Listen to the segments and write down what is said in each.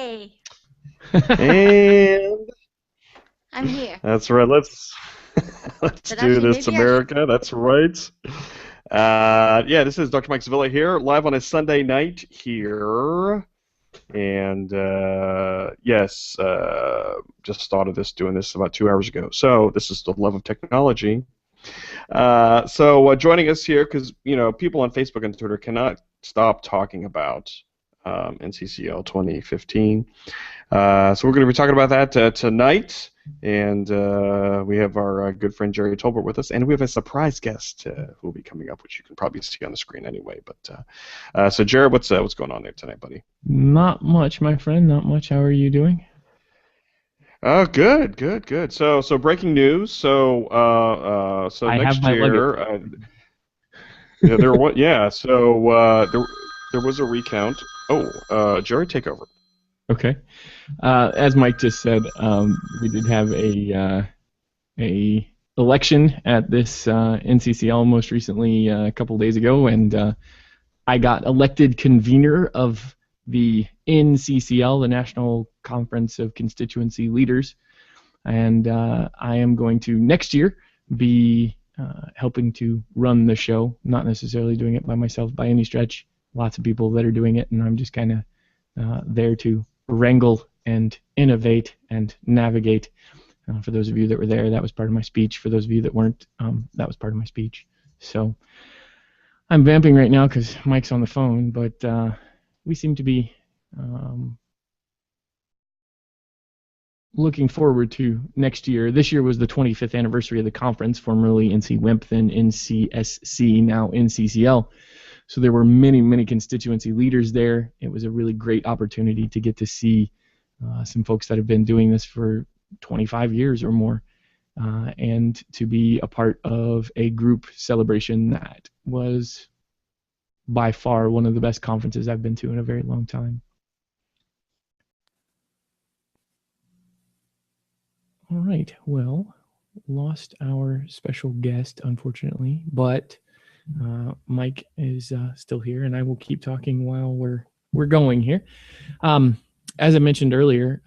Yay! And I'm here. that's right. Let's But do actually, this, maybe I should. America. That's right. Yeah, this is Dr. Mike Sevilla here, live on a Sunday night here. And yes, just started doing this about 2 hours ago. So this is the love of technology. Joining us here, because people on Facebook and Twitter cannot stop talking about NCCL 2015. So we're going to be talking about that tonight, and we have our good friend Gerry Tolbert with us, and we have a surprise guest who will be coming up, which you can probably see on the screen anyway. But so Gerry, what's going on there tonight, buddy? Not much, my friend. Not much. How are you doing? Oh, good, good, good. So breaking news. So I next have my year, there was a recount. Oh, Gerry, take over. Okay. As Mike just said, we did have a election at this NCCL most recently a couple days ago, and I got elected convener of the NCCL, the National Conference of Constituency Leaders, and I am going to next year be helping to run the show, not necessarily doing it by myself by any stretch. Lots of people that are doing it, and I'm just kind of there to wrangle and innovate and navigate. For those of you that were there, that was part of my speech. For those of you that weren't, that was part of my speech. So I'm vamping right now because Mike's on the phone, but we seem to be looking forward to next year. This year was the 25th anniversary of the conference, formerly NCWIMP, then NCSC, now NCCL. So there were many, many constituency leaders there. It was a really great opportunity to get to see some folks that have been doing this for 25 years or more, and to be a part of a group celebration that was by far one of the best conferences I've been to in a very long time. All right, well, lost our special guest, unfortunately, but Mike is still here, and I will keep talking while we're going here. As I mentioned earlier,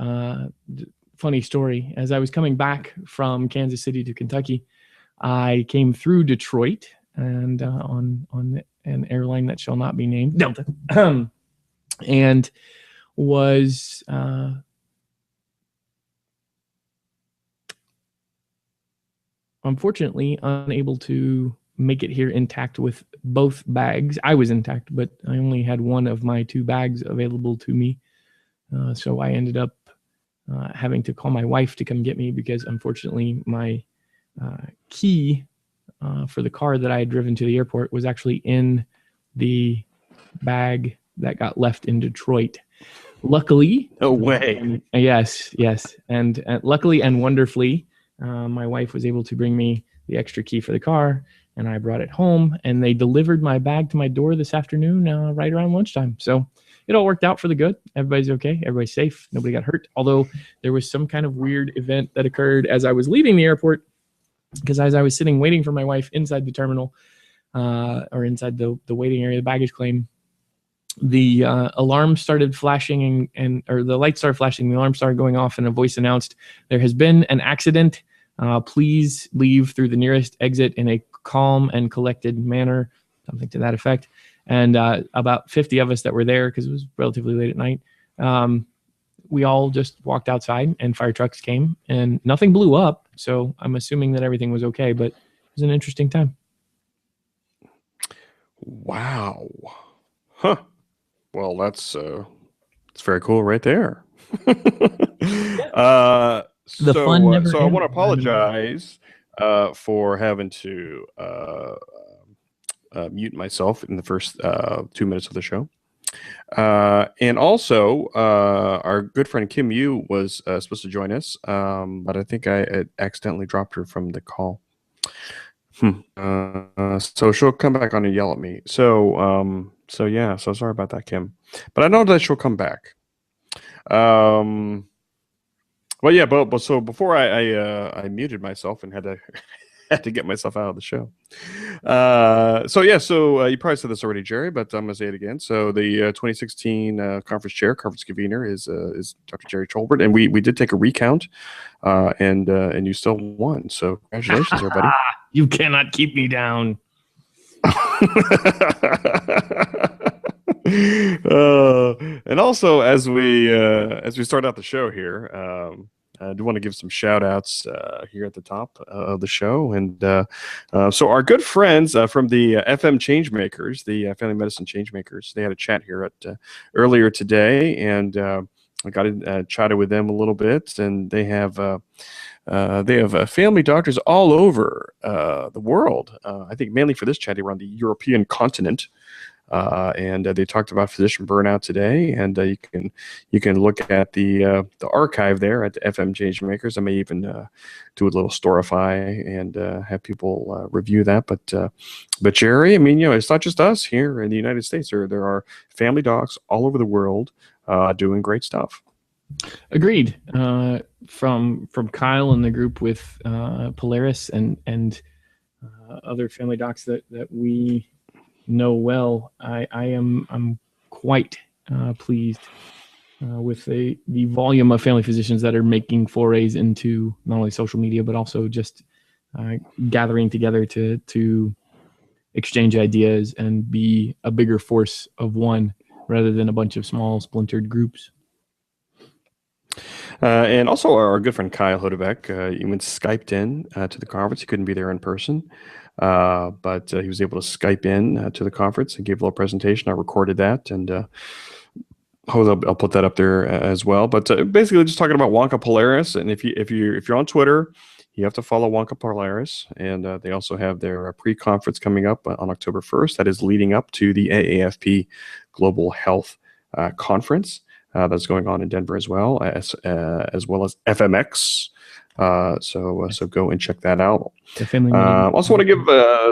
funny story. As I was coming back from Kansas City to Kentucky, I came through Detroit and on an airline that shall not be named, Delta, and was unfortunately unable to make it here intact with both bags. I was intact, but I only had one of my two bags available to me. So I ended up having to call my wife to come get me because unfortunately my key for the car that I had driven to the airport was actually in the bag that got left in Detroit. Luckily, No way. Yes. And luckily and wonderfully, my wife was able to bring me the extra key for the car, and I brought it home, and they delivered my bag to my door this afternoon right around lunchtime. So it all worked out for the good. Everybody's okay. Everybody's safe. Nobody got hurt, although there was some kind of weird event that occurred as I was leaving the airport, because as I was sitting waiting for my wife inside the terminal, or inside the waiting area, the baggage claim, the alarm started flashing or the lights started flashing, the alarm started going off, and a voice announced, "There has been an accident. Please leave through the nearest exit in a calm and collected manner," something to that effect. And about 50 of us that were there, because it was relatively late at night, we all just walked outside, and fire trucks came, and nothing blew up. So I'm assuming that everything was okay, but it was an interesting time. Wow. Huh. Well, that's very cool right there. Fun never so I ends. want to apologize for having to mute myself in the first 2 minutes of the show. And also, our good friend Kim Yu was supposed to join us, but I think I accidentally dropped her from the call. So she'll come back on and yell at me. So yeah, so sorry about that, Kim. But I know that she'll come back. Well, yeah, but so before I muted myself and had to had to get myself out of the show. So you probably said this already, Gerry, but I'm going to say it again. So the 2016 conference chair, conference convener is Dr. Gerry Tolbert, and we did take a recount, and you still won. So congratulations, everybody. You cannot keep me down. And also, as we start out the show here, I do want to give some shout outs here at the top of the show. And so our good friends from the FM Changemakers, the Family Medicine Changemakers, they had a chat here earlier today, and I got to chatted with them a little bit, and they have family doctors all over the world. I think mainly for this chat, they were on the European continent. And they talked about physician burnout today, and you can look at the archive there at the FM Changemakers. I may even do a little storify and have people review that. But Gerry, I mean, it's not just us here in the United States. There are family docs all over the world doing great stuff. Agreed. From Kyle and the group with Polaris and other family docs that we know well, I'm quite pleased with the volume of family physicians that are making forays into not only social media but also just gathering together to exchange ideas and be a bigger force of one rather than a bunch of small splintered groups. And also our good friend Kyle Hodebeck, he went Skyped in to the conference. He couldn't be there in person, but he was able to Skype in to the conference and gave a little presentation. I recorded that, and I'll put that up there as well. But basically, just talking about Wonka Polaris. And if you're on Twitter, you have to follow Wonka Polaris. And they also have their pre-conference coming up on October 1st. That is leading up to the AAFP Global Health Conference. That's going on in Denver as well as FMX. So go and check that out. Also want to give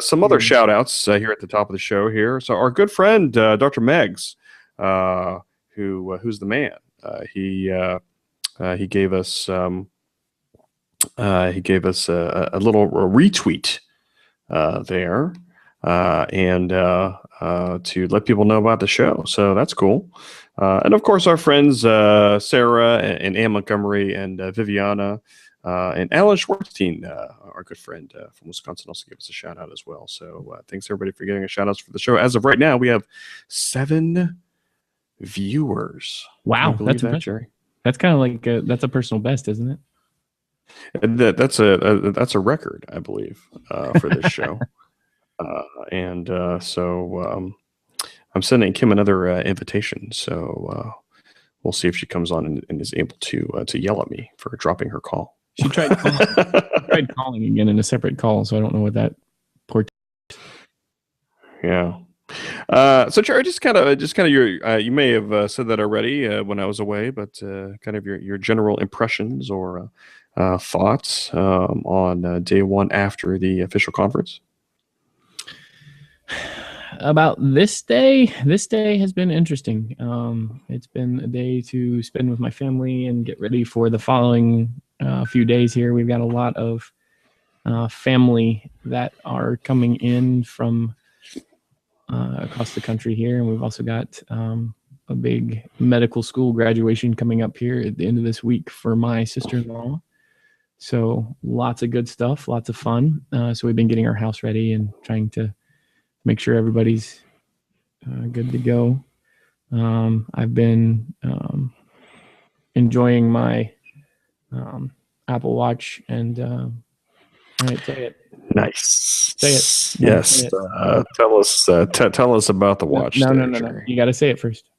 some other shout outs here at the top of the show here. So our good friend Dr. Meggs, who's the man. He gave us a little retweet there. And to let people know about the show. So that's cool. And of course, our friends Sarah and Ann Montgomery and Viviana and Alan Schwartzstein, our good friend from Wisconsin, also gave us a shout out as well. So thanks everybody for getting a shout outs for the show. As of right now, we have 7 viewers. Wow, that's that, Gerry? That's kind of like that's a personal best, isn't it? That's a record, I believe, for this show. So I'm sending Kim another invitation. So we'll see if she comes on and is able to yell at me for dropping her call. She tried calling again in a separate call, so I don't know what that portends. Yeah. So Gerry, just kind of your you may have said that already when I was away, but kind of your general impressions or thoughts on day one after the official conference. About this day has been interesting. It's been a day to spend with my family and get ready for the following few days here. We've got a lot of family that are coming in from across the country here, and we've also got a big medical school graduation coming up here at the end of this week for my sister-in-law. So lots of good stuff, lots of fun. So we've been getting our house ready and trying to make sure everybody's good to go. I've been enjoying my Apple Watch and all right, say it. Nice. Say it. Yes. Say it. Tell us about the watch. No. You got to say it first.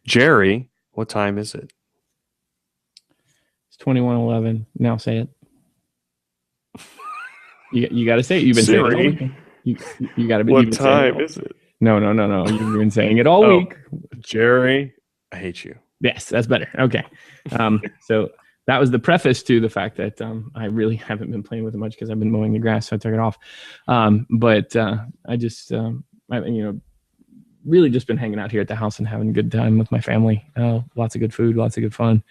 Gerry, what time is it? It's 21:11. Now say it. You got to say it. You've been Siri. saying it all week. You got to be. What time is it? No. You've been saying it all week. Gerry, I hate you. Yes, that's better. Okay. So that was the preface to the fact that I really haven't been playing with it much because I've been mowing the grass, so I took it off. But I just, really just been hanging out here at the house and having a good time with my family. Lots of good food, lots of good fun.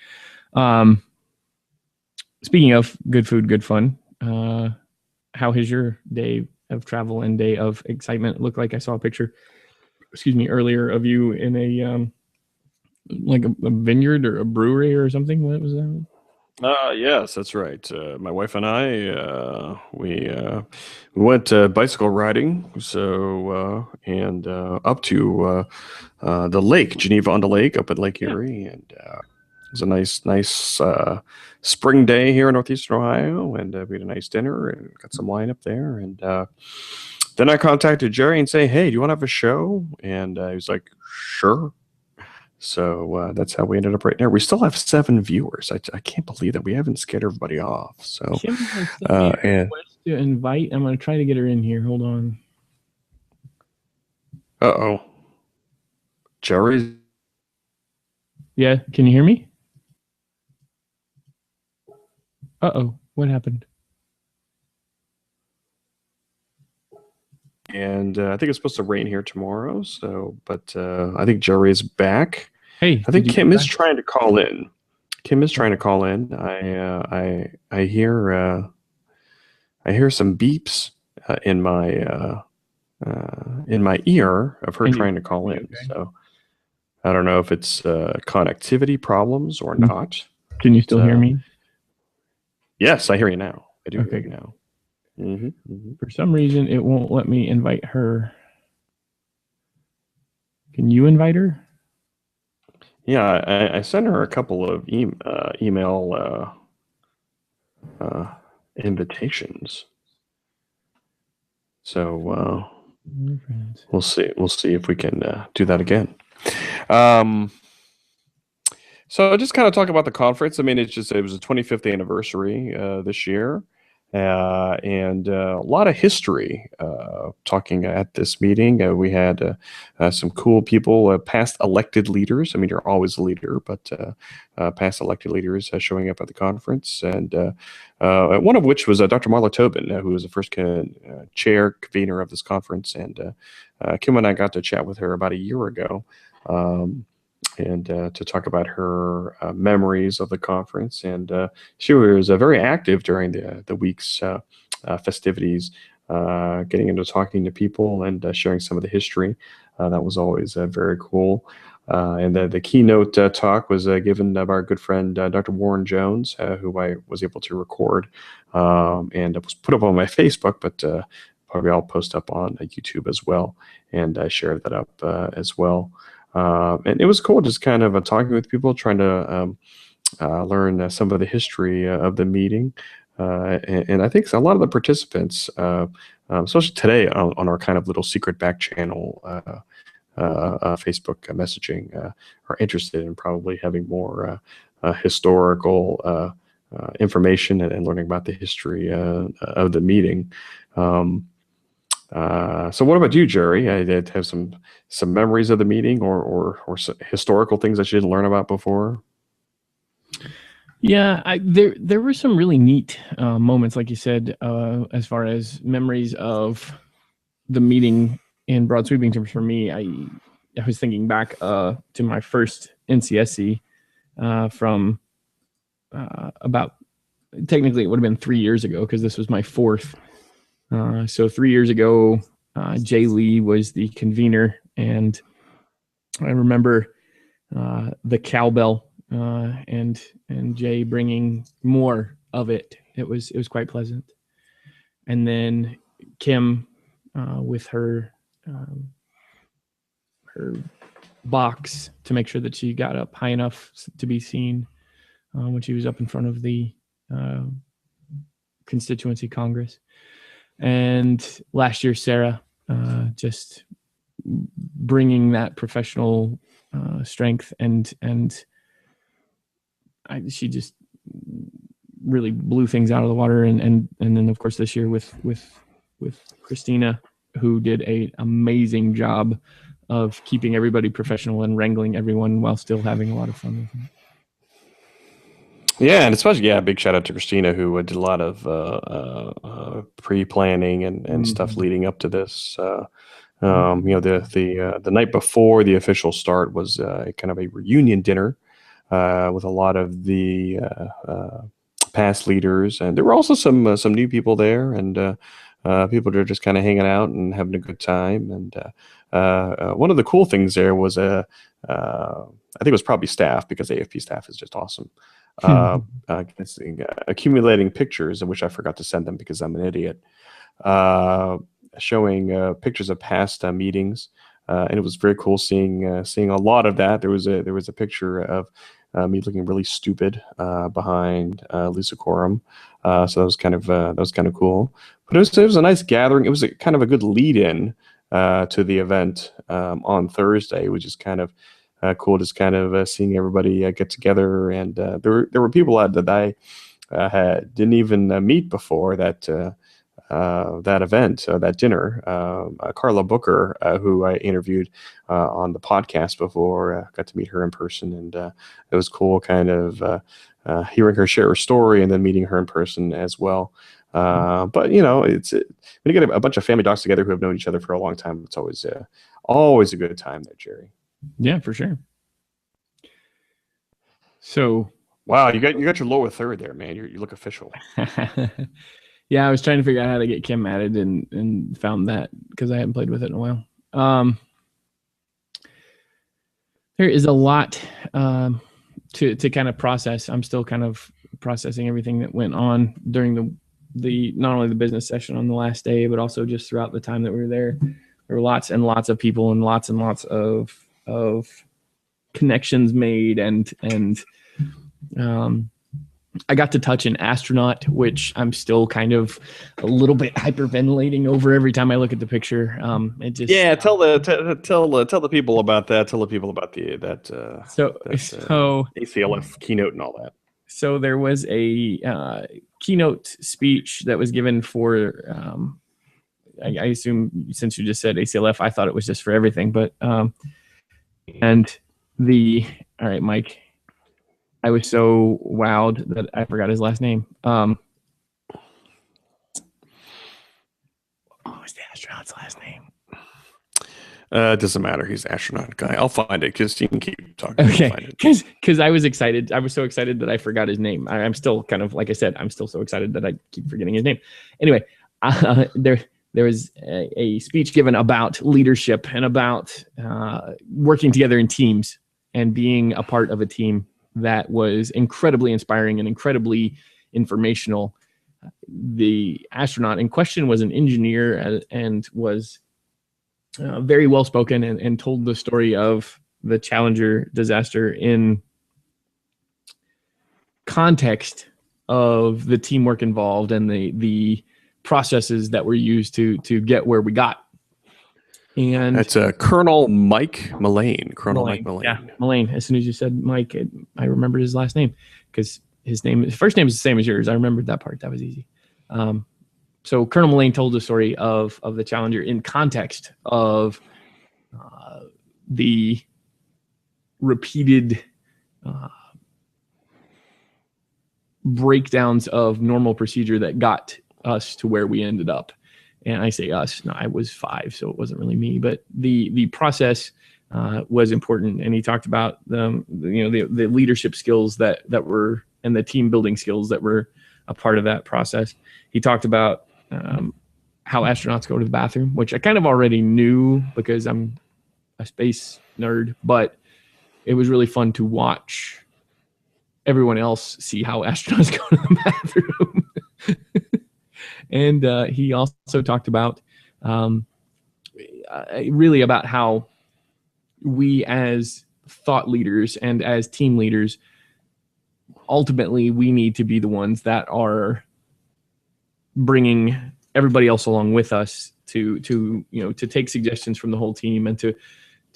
Speaking of good food, good fun, how has your day of travel and day of excitement looked like? I saw a picture, earlier of you in a like a vineyard or a brewery or something. What was that? Yes, that's right. My wife and I, we went bicycle riding, and up to the lake, Geneva-on-the-Lake, up at Lake Yeah. Erie, and it was a nice spring day here in northeastern Ohio, and we had a nice dinner and got some wine up there, and then I contacted Gerry and say, "Hey, do you want to have a show?" And he was like, "Sure." So that's how we ended up right now. We still have 7 viewers. I can't believe that we haven't scared everybody off. So Kim has sent me a request to invite. I'm going to try to get her in here. Hold on. Uh-oh. Gerry's. Yeah, can you hear me? Uh-oh, what happened? And I think it's supposed to rain here tomorrow. But I think Gerry is back. Hey, I think Kim is trying to call in. Kim is trying to call in. I hear some beeps in my ear of her trying to call in. Okay. So I don't know if it's connectivity problems or not. Can you still hear me? Yes, I hear you now. I do Okay. hear you now. Mm-hmm, mm-hmm. For some reason, it won't let me invite her. Can you invite her? Yeah, I sent her a couple of email invitations. So we'll see. We'll see if we can do that again. So just kind of talk about the conference. I mean, it was a 25th anniversary this year, and a lot of history talking at this meeting. We had some cool people, past elected leaders. I mean, you're always a leader, but past elected leaders showing up at the conference, and one of which was Dr. Marla Tobin, who was the first convener of this conference. And Kim and I got to chat with her about a year ago. And to talk about her memories of the conference. And she was very active during the week's festivities, getting into talking to people and sharing some of the history. That was always very cool. And the keynote talk was given by our good friend, Dr. Warren Jones, who I was able to record. And it was put up on my Facebook, but probably I'll post up on YouTube as well. And I shared that up as well. And it was cool just kind of talking with people, trying to learn some of the history of the meeting. And I think a lot of the participants, especially today on our kind of little secret back channel Facebook messaging, are interested in probably having more historical information and learning about the history of the meeting. So what about you, Gerry? I did have some memories of the meeting or historical things that you didn't learn about before. Yeah, there were some really neat moments, like you said, as far as memories of the meeting in broad sweeping terms. For me, I was thinking back to my first NCSC from about, technically it would have been 3 years ago, because this was my 4th. So 3 years ago, Jay Lee was the convener, and I remember the cowbell and Jay bringing more of it. It was quite pleasant. And then Kim with her box to make sure that she got up high enough to be seen when she was up in front of the Constituency Congress. And last year, Sarah, just bringing that professional strength, and she just really blew things out of the water. And then of course this year with Christina, who did an amazing job of keeping everybody professional and wrangling everyone while still having a lot of fun with it. Yeah, and especially, big shout out to Christina, who did a lot of pre-planning and stuff leading up to this. The night before the official start was kind of a reunion dinner with a lot of the past leaders, and there were also some new people there, and people that are just kind of hanging out and having a good time. And one of the cool things there was I think it was probably staff, because AAFP staff is just awesome. Accumulating pictures, in which I forgot to send them because I'm an idiot. Showing pictures of past meetings, and it was very cool seeing a lot of that. There was a picture of me looking really stupid behind Lisa Coram, so that was kind of cool. But it was a nice gathering. It was kind of a good lead-in to the event on Thursday, which is kind of cool. Just kind of seeing everybody get together, and there were people that I didn't even meet before that event, that dinner. Carla Booker, who I interviewed on the podcast before, got to meet her in person, and it was cool kind of hearing her share her story and then meeting her in person as well. But it's when you get a bunch of family dogs together who have known each other for a long time, it's always a good time there, Gerry. Yeah, for sure. So wow, you got your lower third there, man. You look official. Yeah, I was trying to figure out how to get Kim added and found that because I haven't played with it in a while. There is a lot to kind of process. I'm still kind of processing everything that went on during the not only the business session on the last day, but also just throughout the time that we were there. There were lots and lots of people and lots of connections made, and I got to touch an astronaut, which I'm still kind of a little bit hyperventilating over every time I look at the picture. It just tell the people about that. Tell the people about that ACLF keynote and all that. So there was a keynote speech that was given for. I assume since you just said ACLF, I thought it was just for everything, but all right, Mike. I was so wowed that I forgot his last name. What was the astronaut's last name? It doesn't matter. He's an astronaut guy. I'll find it because you can keep talking. Okay, because I was excited. I was so excited that I forgot his name. I'm still kind of, like I said, I'm still so excited that I keep forgetting his name. Anyway, there was a speech given about leadership and about working together in teams and being a part of a team that was incredibly inspiring and incredibly informational. The astronaut in question was an engineer and was very well spoken and told the story of the Challenger disaster in context of the teamwork involved and the processes that were used to get where we got. And that's Colonel Mike Mullane. Mike Mullane. Yeah, Mullane. As soon as you said Mike, I remembered his last name because his first name is the same as yours. I remembered that part. That was easy. So Colonel Mullane told the story of the Challenger in context of the repeated breakdowns of normal procedure that got us to where we ended up. And I say us, no, I was 5, so it wasn't really me, but the process was important. And he talked about the leadership skills that were, and the team building skills that were a part of that process. He talked about how astronauts go to the bathroom, which I kind of already knew because I'm a space nerd, but it was really fun to watch everyone else see how astronauts go to the bathroom. And he also talked about really about how we as thought leaders and as team leaders, ultimately we need to be the ones that are bringing everybody else along with us to take suggestions from the whole team and to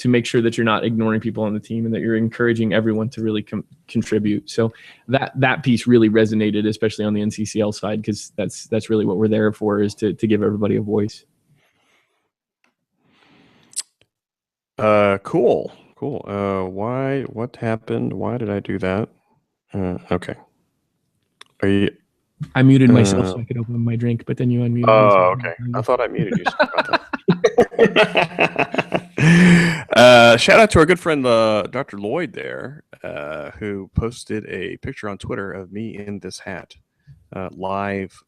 make sure that you're not ignoring people on the team and that you're encouraging everyone to really contribute. So that piece really resonated, especially on the NCCL side, because that's really what we're there for, is to give everybody a voice. Cool. What happened? Why did I do that? Okay. Are you? I muted myself so I could open my drink, but then you unmuted. Oh, okay. I thought I muted you. Sorry about that. Shout out to our good friend Dr. Lloyd there, who posted a picture on Twitter of me in this hat. live.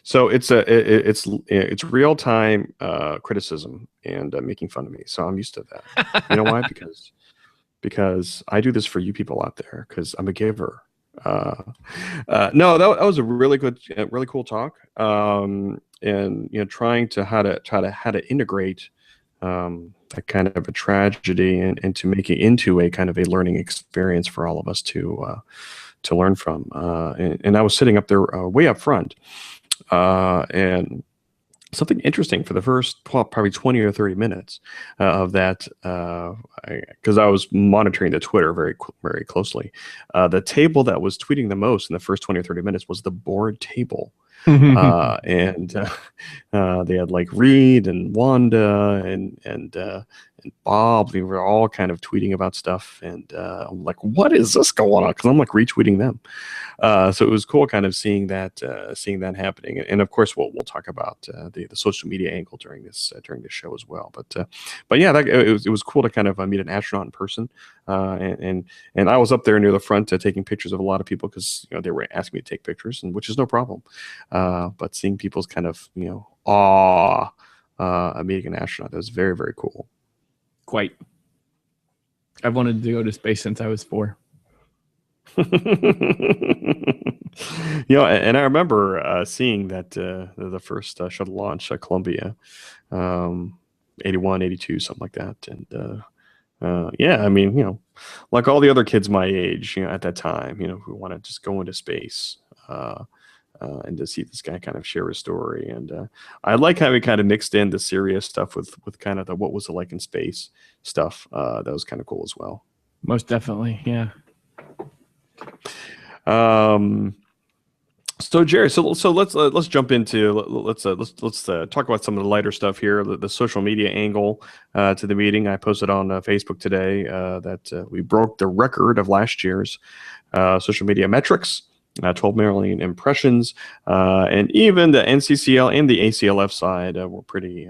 So it's real time criticism and making fun of me. So I'm used to that. You know why? Because I do this for you people out there. Because I'm a giver. No, that was a really good, really cool talk. And trying to how to integrate that kind of a tragedy and to make it into a kind of a learning experience for all of us to learn from. And I was sitting up there way up front, and something interesting for the first probably 20 or 30 minutes of that, because I was monitoring the Twitter very closely. The table that was tweeting the most in the first 20 or 30 minutes was the board table. And they had like Reed and Wanda and Bob. They were all kind of tweeting about stuff, and I'm like, what is this going on? Because I'm like retweeting them. So it was cool, kind of seeing that happening. And of course, we'll talk about the social media angle during this show as well. But yeah, it was cool to kind of meet an astronaut in person. And I was up there near the front taking pictures of a lot of people because they were asking me to take pictures, and which is no problem. But seeing people's kind of awe meeting an astronaut, that was very, very cool. Quite. I've wanted to go to space since I was 4. And I remember seeing that the first shuttle launch at Columbia, 81, 82, something like that. And yeah, I mean, like all the other kids my age, at that time, who want to just go into space, and to see this guy kind of share his story. And I like how he kind of mixed in the serious stuff with kind of the what was it like in space stuff. That was kind of cool as well. Most definitely, yeah. So Gerry, so let's jump into let's talk about some of the lighter stuff here. The social media angle to the meeting. I posted on Facebook today that we broke the record of last year's social media metrics. 12 million impressions, and even the NCCL and the ACLF side were pretty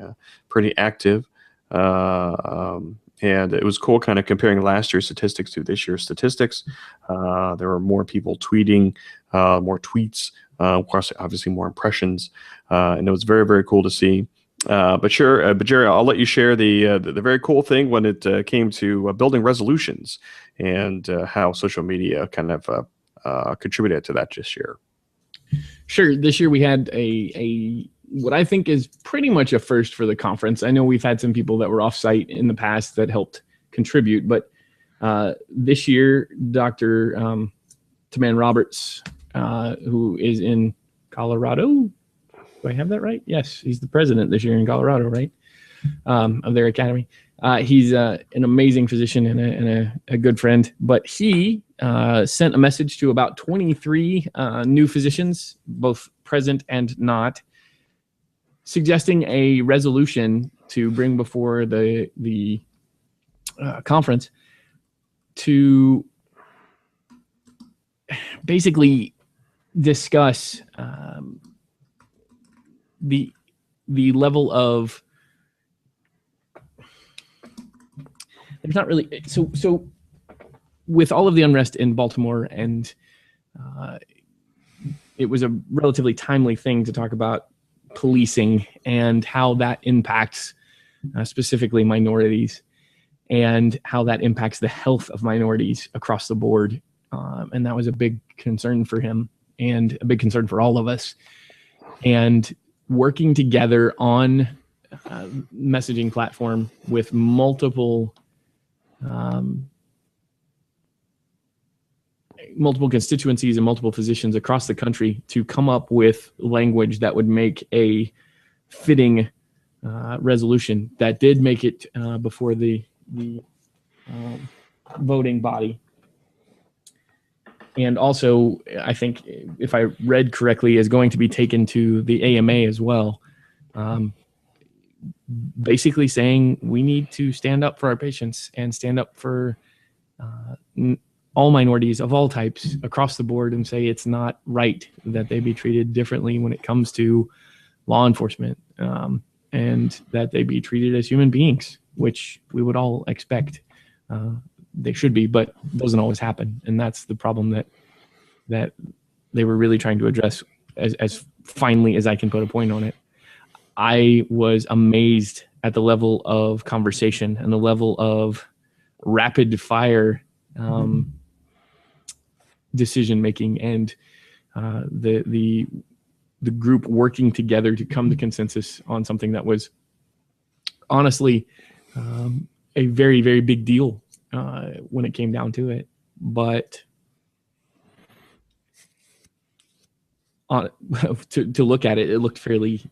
active. And it was cool kind of comparing last year's statistics to this year's statistics. There were more people tweeting, more tweets, of course, obviously more impressions, and it was very, very cool to see. But Gerry, I'll let you share the very cool thing when it came to building resolutions and how social media kind of contributed to that this year. Sure. This year we had a what I think is pretty much a first for the conference. I know we've had some people that were off-site in the past that helped contribute, but this year, Dr. Taman Roberts, who is in Colorado, do I have that right? Yes, he's the president this year in Colorado, right? Of their academy. He's an amazing physician and a good friend, but he sent a message to about 23 new physicians, both present and not, suggesting a resolution to bring before the conference to basically discuss the level of. There's not really so with all of the unrest in Baltimore, and it was a relatively timely thing to talk about policing and how that impacts specifically minorities and how that impacts the health of minorities across the board. And that was a big concern for him and a big concern for all of us. And working together on a messaging platform with multiple constituencies and multiple physicians across the country to come up with language that would make a fitting resolution that did make it before the voting body. And also, I think, if I read correctly, is going to be taken to the AMA as well. Basically saying we need to stand up for our patients and stand up for all minorities of all types across the board and say it's not right that they be treated differently when it comes to law enforcement, and that they be treated as human beings, which we would all expect they should be, but doesn't always happen. And that's the problem that they were really trying to address as finely as I can put a point on it. I was amazed at the level of conversation and the level of rapid fire decision making, and the group working together to come to consensus on something that was honestly a very, very big deal when it came down to it. But to look at it, it looked fairly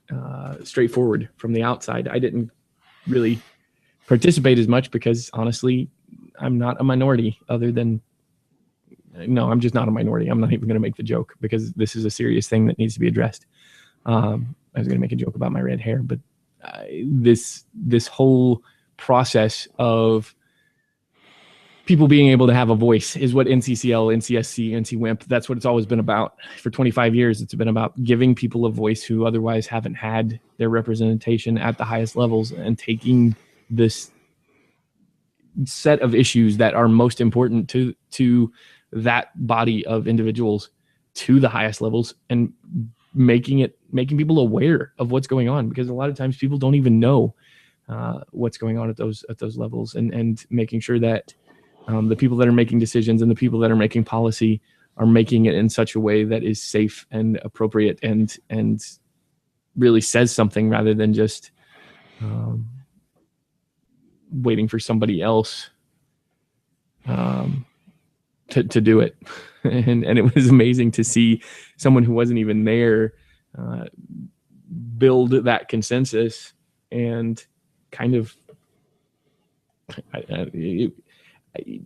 straightforward from the outside. I didn't really participate as much because honestly, I'm not a minority I'm just not a minority. I'm not even going to make the joke because this is a serious thing that needs to be addressed. I was going to make a joke about my red hair, but this whole process of people being able to have a voice is what NCCL, NCSC, NCWIMP, that's what it's always been about. For 25 years, it's been about giving people a voice who otherwise haven't had their representation at the highest levels, and taking this set of issues that are most important to that body of individuals to the highest levels and making people aware of what's going on, because a lot of times people don't even know what's going on at those levels, and making sure that the people that are making decisions and the people that are making policy are making it in such a way that is safe and appropriate and really says something, rather than just waiting for somebody else to do it. And it was amazing to see someone who wasn't even there build that consensus, and kind of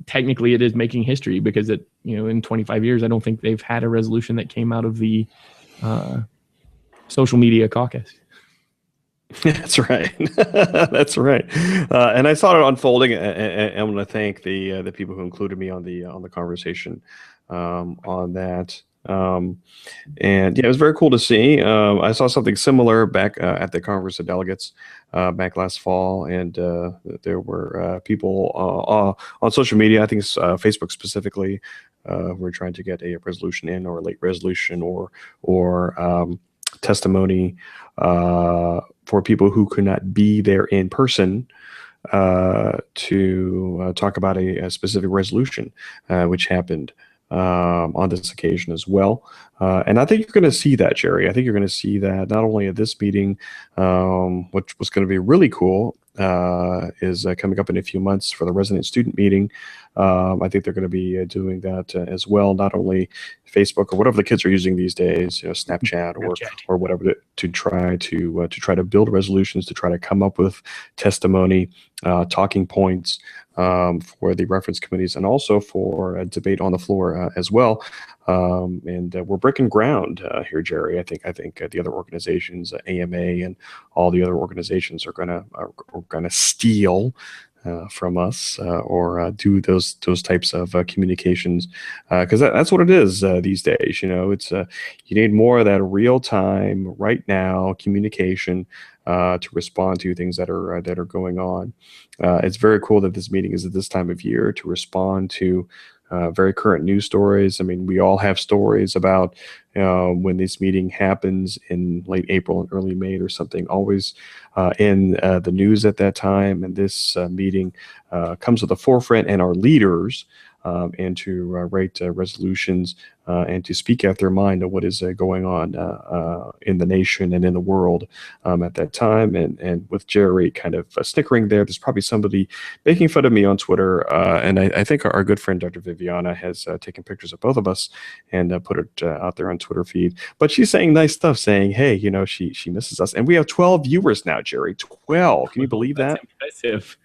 technically it is making history, because in 25 years, I don't think they've had a resolution that came out of the social media caucus. That's right. That's right. And I saw it unfolding, and I want to thank the people who included me on the conversation on that. And yeah, it was very cool to see. I saw something similar back at the Congress of Delegates back last fall, and there were people on social media, I think it's Facebook specifically, who were trying to get a resolution in, or a late resolution, or testimony for people who could not be there in person to talk about a specific resolution, which happened on this occasion as well. And I think you're going to see that, Gerry. I think you're going to see that not only at this meeting, which was going to be really cool, is coming up in a few months for the resident student meeting. I think they're going to be doing that as well, not only Facebook or whatever the kids are using these days, Snapchat or whatever, to try to build resolutions, to try to come up with testimony, talking points for the reference committees, and also for a debate on the floor as well. And we're breaking ground here, Gerry. I think the other organizations, AMA and all the other organizations, are gonna steal from us or do those types of communications, because that's what it is these days. It's you need more of that real time, right now communication to respond to things that are going on. It's very cool that this meeting is at this time of year to respond to very current news stories. I mean, we all have stories about when this meeting happens in late April and early May or something, always in the news at that time. And this meeting comes to the forefront, and our leaders and to write resolutions and to speak out their mind on what is going on in the nation and in the world at that time. And with Gerry kind of snickering there's probably somebody making fun of me on Twitter. And I think our good friend Dr. Viviana has taken pictures of both of us and put it out there on Twitter feed. But she's saying nice stuff, saying, hey, she misses us. And we have 12 viewers now, Gerry. 12. Can you believe that? That's impressive.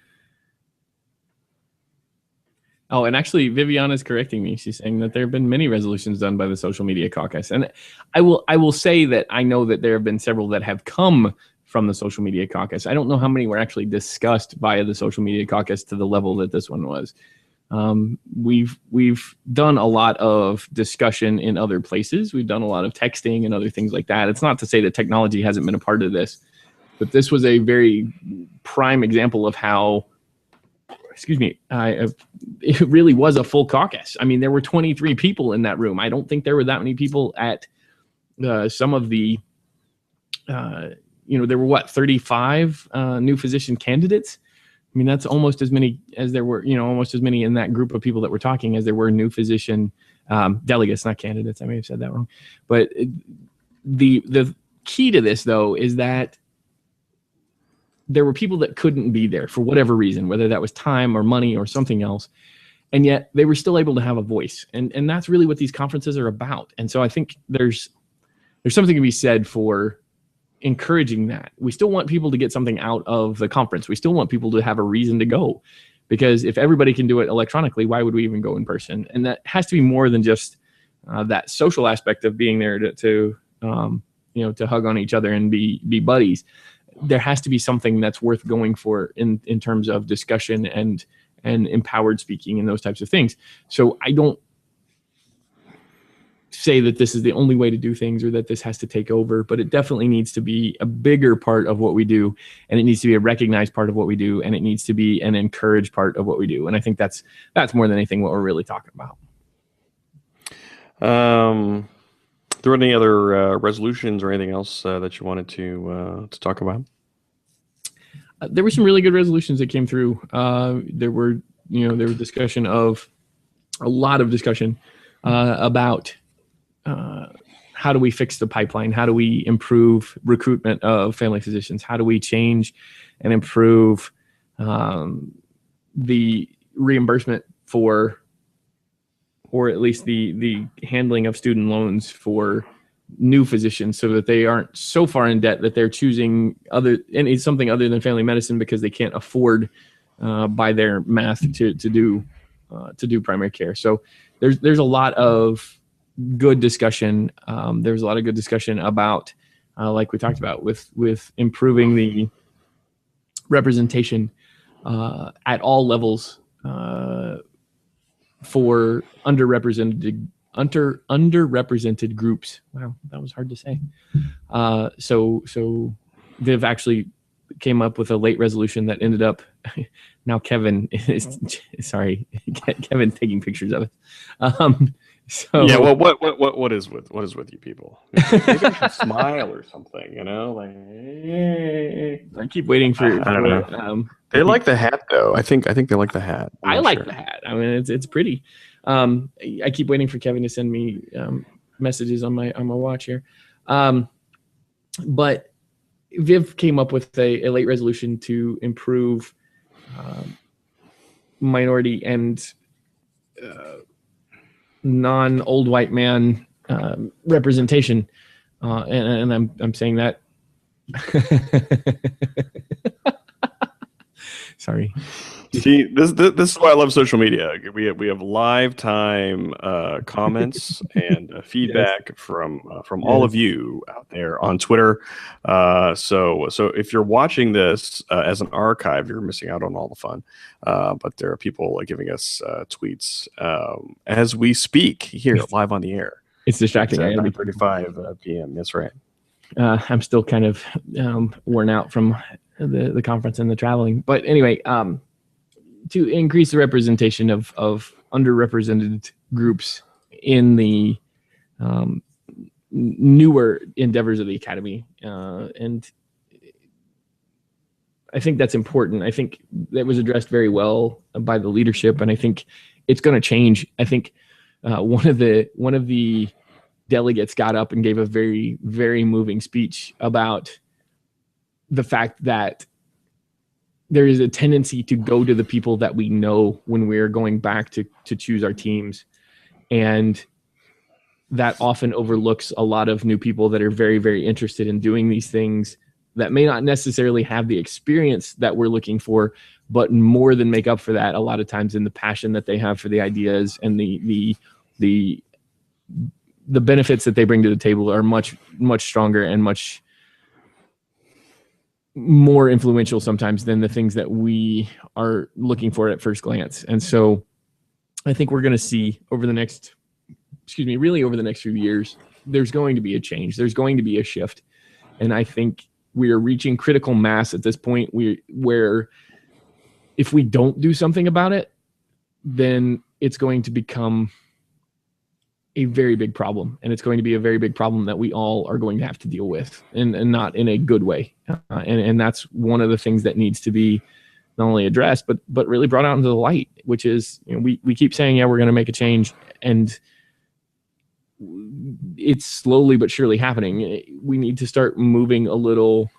Oh, and actually, Viviana's correcting me. She's saying that there have been many resolutions done by the social media caucus. And I will say that I know that there have been several that have come from the social media caucus. I don't know how many were actually discussed via the social media caucus to the level that this one was. We've done a lot of discussion in other places. We've done a lot of texting and other things like that. It's not to say that technology hasn't been a part of this, but this was a very prime example of how excuse me, it really was a full caucus. I mean, there were 23 people in that room. I don't think there were that many people at some of the, there were 35 new physician candidates. I mean, that's almost as many as there were, almost as many in that group of people that were talking as there were new physician delegates, not candidates. I may have said that wrong. But the key to this, though, is that there were people that couldn't be there for whatever reason, whether that was time or money or something else. And yet they were still able to have a voice. And that's really what these conferences are about. And so I think there's something to be said for encouraging that. We still want people to get something out of the conference. We still want people to have a reason to go, because if everybody can do it electronically, why would we even go in person? And that has to be more than just that social aspect of being there to hug on each other and be buddies. There has to be something that's worth going for in terms of discussion and empowered speaking and those types of things. So I don't say that this is the only way to do things or that this has to take over, but it definitely needs to be a bigger part of what we do, and it needs to be a recognized part of what we do, and it needs to be an encouraged part of what we do. And I think that's more than anything what we're really talking about. There any other resolutions or anything else that you wanted to talk about? There were some really good resolutions that came through. There was discussion of a lot of discussion about how do we fix the pipeline? How do we improve recruitment of family physicians? How do we change and improve the reimbursement for, or at least the handling of student loans for new physicians, so that they aren't so far in debt that they're choosing something other than family medicine because they can't afford by their math to do primary care. So there's a lot of good discussion. There's a lot of good discussion about, like we talked about, with improving the representation at all levels for underrepresented groups. Wow, that was hard to say. So they've actually came up with a late resolution that ended up. Now Kevin is sorry, Kevin's taking pictures of it. So yeah, well, what is with you people? Maybe you should smile or something, like. I keep waiting for. I don't know. They like the hat, though. I think they like the hat. I like the hat. I mean, it's pretty. I keep waiting for Kevin to send me messages on my watch here. But Viv came up with a late resolution to improve minority and non-old white man representation, and I'm saying that. Sorry. See, this is why I love social media. We have live time comments and feedback yes. from all of you out there on Twitter. So if you're watching this as an archive, you're missing out on all the fun. But there are people giving us tweets as we speak here live on the air. It's distracting. At 9:35 p.m. That's right. I'm still kind of worn out from the conference and the traveling, but anyway. To increase the representation of underrepresented groups in the newer endeavors of the academy. And I think that's important. I think that was addressed very well by the leadership, and I think it's going to change. I think one of the delegates got up and gave a very, very moving speech about the fact that there is a tendency to go to the people that we know when we're going back to choose our teams. And that often overlooks a lot of new people that are very, very interested in doing these things that may not necessarily have the experience that we're looking for, but more than make up for that a lot of times in the passion that they have for the ideas and the benefits that they bring to the table are much, much stronger and much more influential sometimes than the things that we are looking for at first glance. And so I think we're going to see over the next few years, there's going to be a change. There's going to be a shift. And I think we are reaching critical mass at this point where if we don't do something about it, then it's going to become a very big problem, and it's going to be a very big problem that we all are going to have to deal with, and not in a good way. And that's one of the things that needs to be not only addressed, but really brought out into the light, which is, we keep saying, yeah, we're going to make a change, and it's slowly but surely happening. We need to start moving a little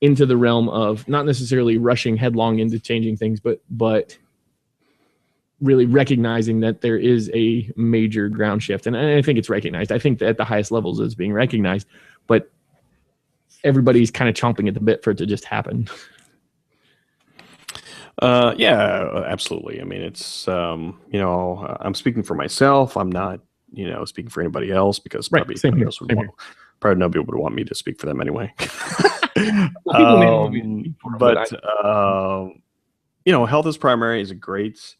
into the realm of not necessarily rushing headlong into changing things, but really recognizing that there is a major ground shift. And I think it's recognized. I think that at the highest levels it's being recognized, but everybody's kind of chomping at the bit for it to just happen. Yeah, absolutely. I mean, it's, I'm speaking for myself. I'm not, speaking for anybody else, because probably nobody would want me to speak for them anyway. Health is Primary is a great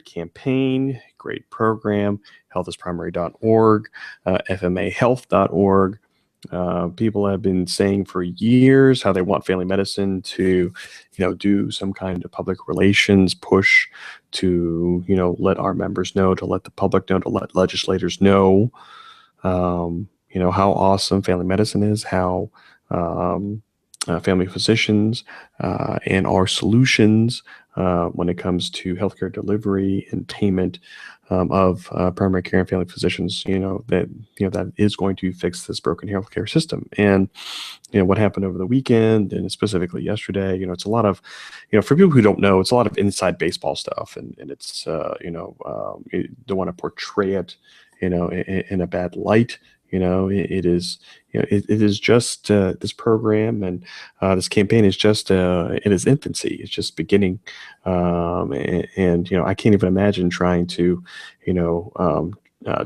campaign, great program. healthisprimary.org, fmahealth.org. People have been saying for years how they want family medicine to, do some kind of public relations push to, let our members know, to let the public know, to let legislators know, how awesome family medicine is, how family physicians and our solutions when it comes to healthcare delivery and payment of primary care and family physicians, that is going to fix this broken healthcare system. And what happened over the weekend, and specifically yesterday, it's a lot of, for people who don't know, it's a lot of inside baseball stuff, and it's you don't want to portray it, in a bad light. It is, it is just this program and this campaign is just in its infancy. It's just beginning, and I can't even imagine trying to,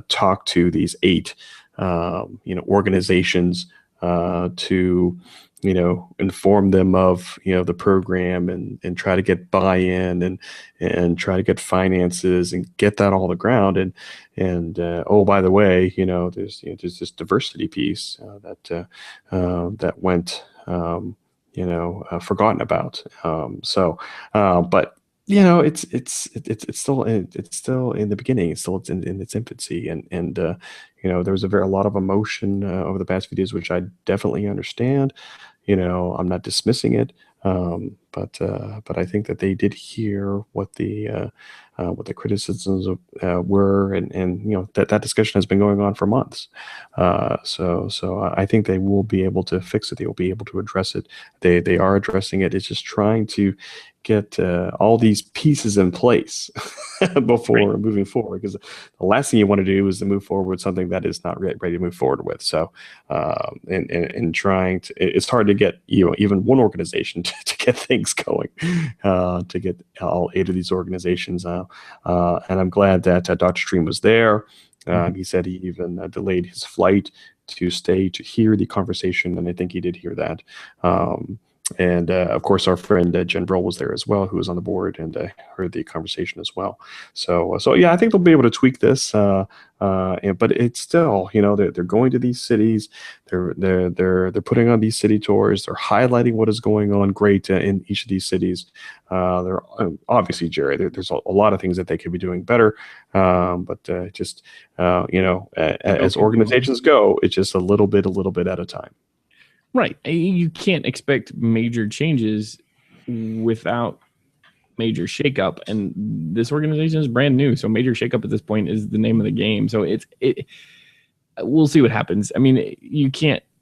talk to these 8, organizations to, inform them of, the program and try to get buy-in and try to get finances and get that all on the ground. And oh, by the way, there's this diversity piece that went, forgotten about. But it's still in the beginning. It's still in its infancy, and there was a lot of emotion over the past few days, which I definitely understand. I'm not dismissing it, but I think that they did hear what the criticisms were, and that discussion has been going on for months. So I think they will be able to fix it. They will be able to address it. They are addressing it. It's just trying to get all these pieces in place before moving forward, because the last thing you want to do is to move forward with something that is not ready to move forward with. So and trying to, it's hard to get even one organization to get things going, to get all 8 of these organizations, and I'm glad that Dr. Stream was there. He said he even delayed his flight to stay to hear the conversation, and I think he did hear that. And of course, our friend Jen Brill was there as well, who was on the board and heard the conversation as well. So yeah, I think they'll be able to tweak this. But it's still, they're going to these cities, they're putting on these city tours, they're highlighting what is going on great in each of these cities. They're obviously, Gerry, there's a lot of things that they could be doing better, but just as organizations go, it's just a little bit at a time. Right. You can't expect major changes without major shakeup, and this organization is brand new, so major shakeup at this point is the name of the game. So we'll see what happens. I mean,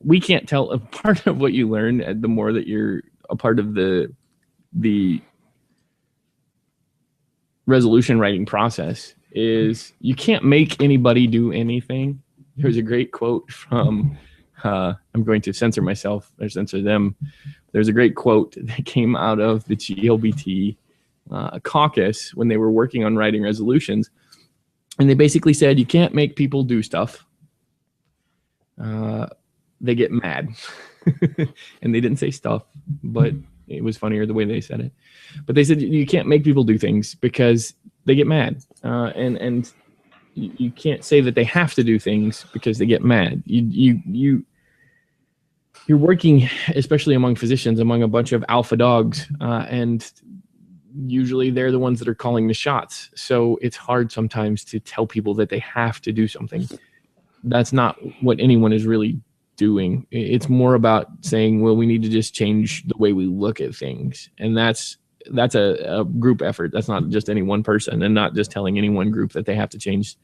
we can't tell. A part of what you learn the more that you're a part of the resolution writing process is you can't make anybody do anything. There's a great quote from I'm going to censor myself or censor them. There's a great quote that came out of the GLBT caucus when they were working on writing resolutions. And they basically said, you can't make people do stuff. They get mad. And they didn't say stuff, but it was funnier the way they said it. But they said, you can't make people do things because they get mad. And you can't say that they have to do things because they get mad. You're working, especially among physicians, among a bunch of alpha dogs, and usually they're the ones that are calling the shots. So it's hard sometimes to tell people that they have to do something. That's not what anyone is really doing. It's more about saying, well, we need to just change the way we look at things. And that's a group effort. That's not just any one person, and not just telling any one group that they have to change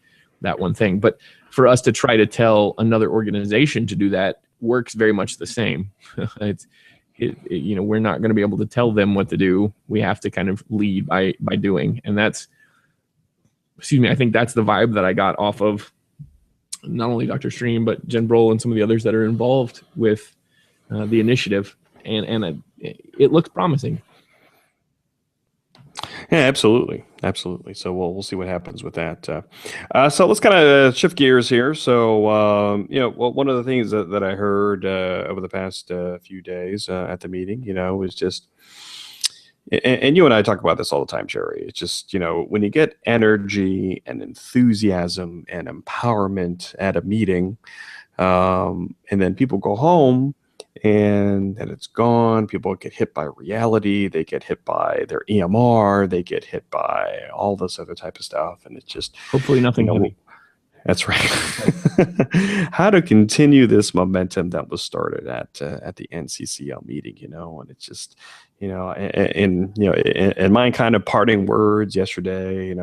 that one thing. But for us to try to tell another organization to do that works very much the same. We're not going to be able to tell them what to do. We have to kind of lead by doing. And I think that's the vibe that I got off of not only Dr. Stream, but Jen Brohl and some of the others that are involved with the initiative. And it looks promising. Yeah, absolutely. So we'll see what happens with that. So let's kind of shift gears here. So one of the things that I heard over the past few days at the meeting, is just, and you and I talk about this all the time, Gerry. It's just, when you get energy and enthusiasm and empowerment at a meeting, and then people go home, and then it's gone. People get hit by reality. They get hit by their EMR. They get hit by all this other type of stuff. And it's just hopefully nothing heavy. That's right. How to continue this momentum that was started at the NCCL meeting, and it's just, in my kind of parting words yesterday,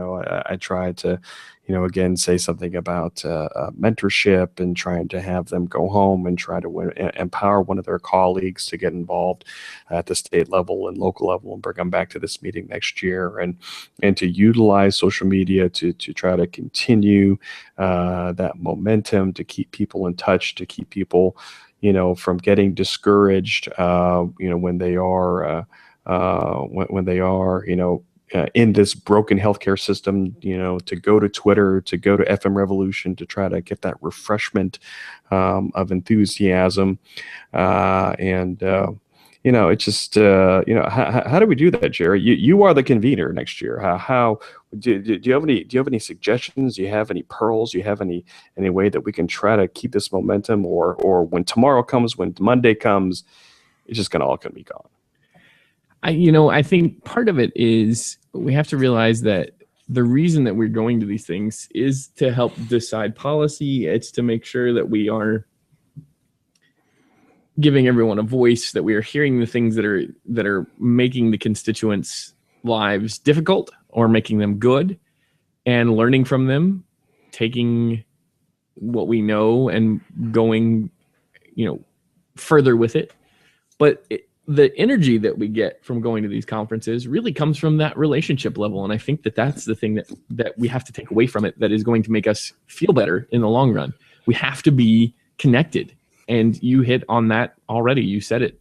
I tried to, again, say something about mentorship and trying to have them go home and try to empower one of their colleagues to get involved at the state level and local level and bring them back to this meeting next year, and to utilize social media to try to continue that momentum, to keep people in touch, to keep people, from getting discouraged, when they are, in this broken healthcare system, to go to Twitter, to go to FM Revolution, to try to get that refreshment of enthusiasm. It's just, how do we do that, Gerry? You are the convener next year. How do you have any suggestions? Do you have any pearls? Do you have any way that we can try to keep this momentum, or when tomorrow comes, when Monday comes, it's just all gonna be gone? I think part of it is we have to realize that the reason that we're going to these things is to help decide policy. It's to make sure that we are giving everyone a voice, that we are hearing the things that are making the constituents' lives difficult or making them good, and learning from them, taking what we know and going, further with it. But the energy that we get from going to these conferences really comes from that relationship level. And I think that that's the thing that we have to take away from it, that is going to make us feel better in the long run. We have to be connected. And you hit on that already. You said it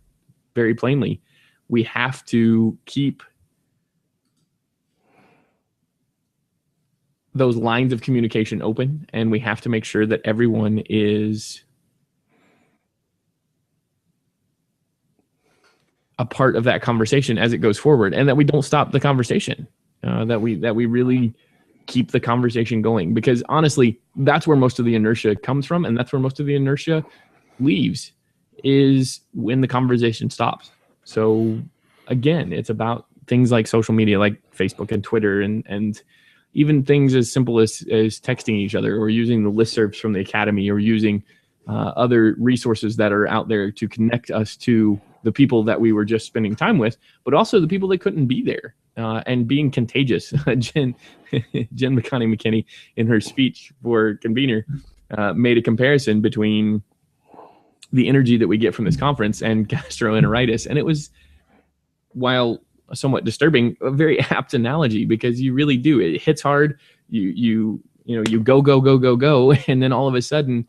very plainly. We have to keep those lines of communication open, and we have to make sure that everyone is a part of that conversation as it goes forward, and that we don't stop the conversation, that we really keep the conversation going, because honestly, that's where most of the inertia comes from. And that's where most of the inertia leaves, is when the conversation stops. So again, it's about things like social media, like Facebook and Twitter, and even things as simple as texting each other, or using the listservs from the academy, or using other resources that are out there to connect us to the people that we were just spending time with, but also the people that couldn't be there, and being contagious. Jen McConney-McKinney, in her speech for convener, made a comparison between the energy that we get from this conference and gastroenteritis. And it was, while somewhat disturbing, a very apt analogy, because you really do. It hits hard. You go. And then all of a sudden,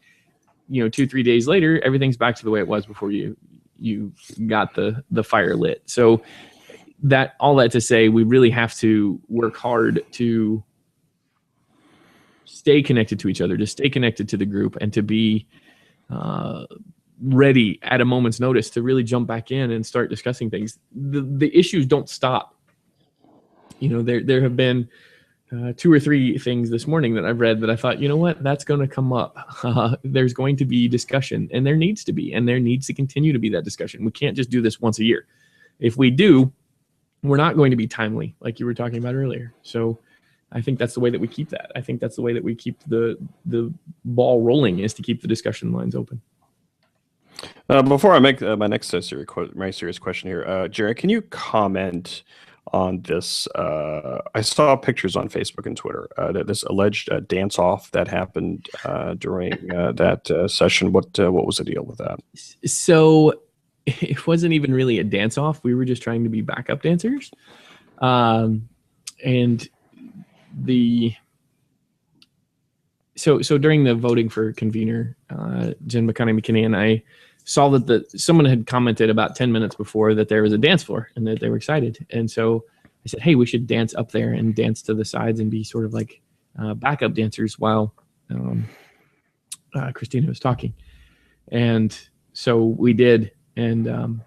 2-3 days later, everything's back to the way it was before you got the fire lit. So all that to say, we really have to work hard to stay connected to each other, to stay connected to the group, and to be ready at a moment's notice to really jump back in and start discussing things. The issues don't stop. There have been 2 or 3 things this morning that I've read that I thought, that's going to come up. There's going to be discussion, and there needs to be, and there needs to continue to be that discussion. We can't just do this once a year. If we do, we're not going to be timely, like you were talking about earlier. So I think that's the way that we keep that. I think that's the way that we keep the ball rolling, is to keep the discussion lines open. Before I make my next serious question here, Gerry, can you comment on this? I saw pictures on Facebook and Twitter that this alleged dance-off that happened during that session. What was the deal with that? So it wasn't even really a dance-off. We were just trying to be backup dancers, and so during the voting for convener, Jen McConney and I saw that someone had commented about 10 minutes before that there was a dance floor and that they were excited. And so I said, hey, we should dance up there and dance to the sides and be sort of like backup dancers while Christina was talking. And so we did, and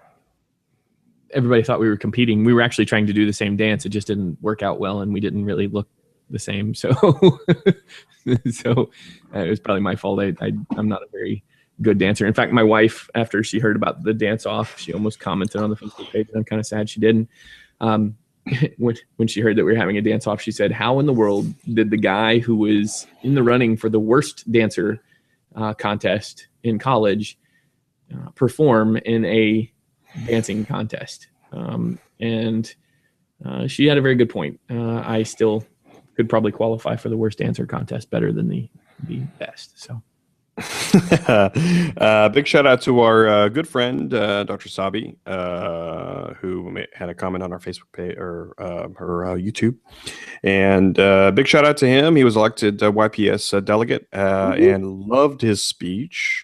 everybody thought we were competing. We were actually trying to do the same dance. It just didn't work out well, and we didn't really look the same. So so it was probably my fault. I'm not a very good dancer. In fact, my wife, after she heard about the dance off, she almost commented on the Facebook page, and I'm kind of sad she didn't. When she heard that we were having a dance off, she said, how in the world did the guy who was in the running for the worst dancer contest in college perform in a dancing contest? And she had a very good point. I still could probably qualify for the worst dancer contest better than the best. So big shout out to our good friend Dr. Sabi, who had a comment on our Facebook page or her YouTube, and big shout out to him. He was elected YPS delegate and loved his speech.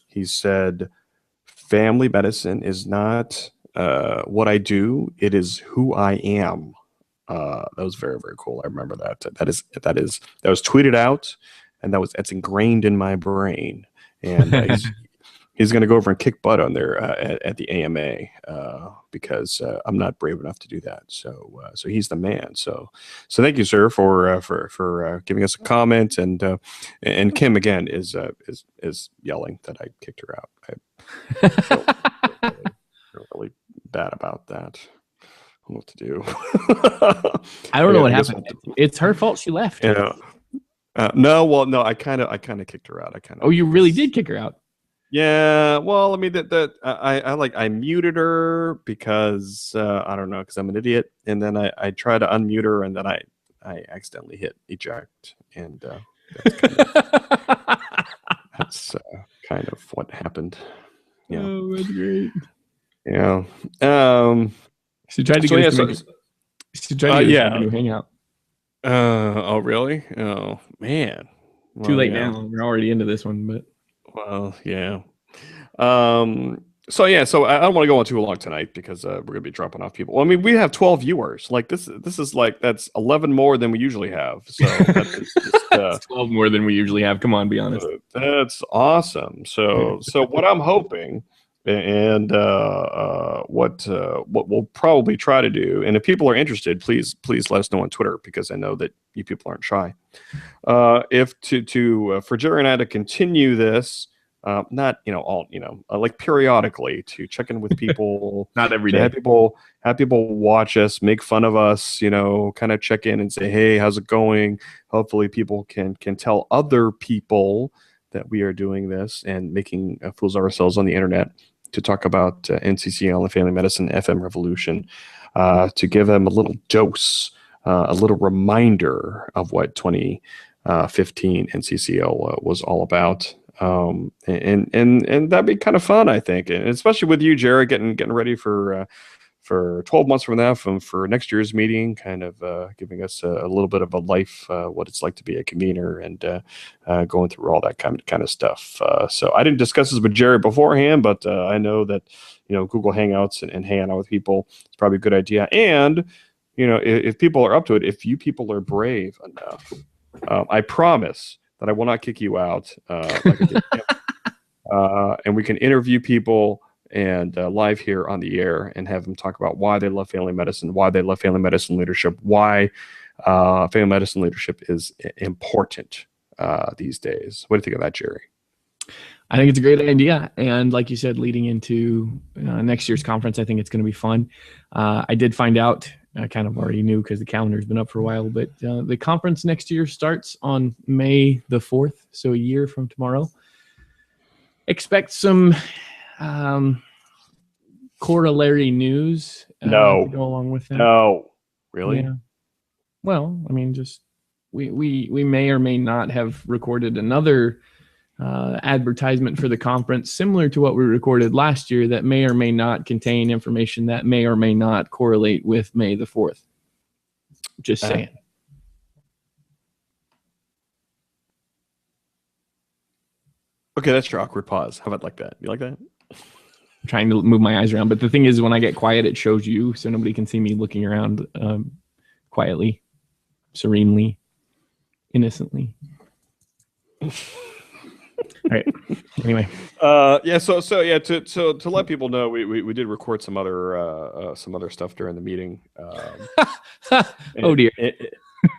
He said, "Family medicine is not what I do; it is who I am." That was very, very cool. I remember that. That was tweeted out. And that's ingrained in my brain. And he's going to go over and kick butt on there at the AMA because I'm not brave enough to do that. So he's the man. So thank you, sir, for giving us a comment. And Kim again is yelling that I kicked her out. I feel really bad about that. I don't know what to do. I don't know what happened. It's her fault. She left. No, I kind of kicked her out. Oh, you really did kick her out? Yeah. Well, I mean I muted her because I don't know, because I'm an idiot, and then I tried to unmute her, and then I accidentally hit eject, and that's kind of what happened. Yeah. Oh, that's great. Yeah. She tried to get us to hang out. Oh, really? Oh, man. Well, too late now. We're already into this one, but. Well, yeah. So I don't want to go on too long tonight because we're going to be dropping off people. Well, I mean, we have 12 viewers. Like this is like, that's 11 more than we usually have. So that's 12 more than we usually have. Come on, be honest. That's awesome. So what I'm hoping, and what we'll probably try to do, and if people are interested, please let us know on Twitter, because I know that you people aren't shy. If for Gerry and I to continue this, not like periodically, to check in with people, not every day. Have people watch us, make fun of us, kind of check in and say, hey, how's it going? Hopefully people can tell other people that we are doing this and making fools of ourselves on the internet, to talk about NCCL and family medicine, FM revolution, to give them a little dose, a little reminder of what 2015 NCCL was all about. And that'd be kind of fun, I think, and especially with you, Gerry, getting ready for 12 months from now, for next year's meeting, kind of giving us a little bit of a life, what it's like to be a convener, and going through all that kind of stuff. So I didn't discuss this with Gerry beforehand, but I know that Google Hangouts and hanging out with people is probably a good idea. And if people are up to it, if you people are brave enough, I promise that I will not kick you out. Like I did. And we can interview people and live here on the air and have them talk about why they love family medicine, why they love family medicine leadership, why family medicine leadership is important these days. What do you think of that, Gerry? I think it's a great idea. And like you said, leading into next year's conference, I think it's going to be fun. I did find out, I kind of already knew because the calendar's been up for a while, but the conference next year starts on May the 4th, so a year from tomorrow. Expect some corollary news to go along with that. No. Really? Yeah. Well, I mean, just we may or may not have recorded another advertisement for the conference similar to what we recorded last year that may or may not contain information that may or may not correlate with May the 4th. Just saying. Okay, that's your awkward pause. How about like that? You like that? I'm trying to move my eyes around, but the thing is, when I get quiet, it shows you, so nobody can see me looking around quietly, serenely, innocently. All right. Anyway. Yeah. So yeah. To let people know, we did record some other stuff during the meeting. Oh dear.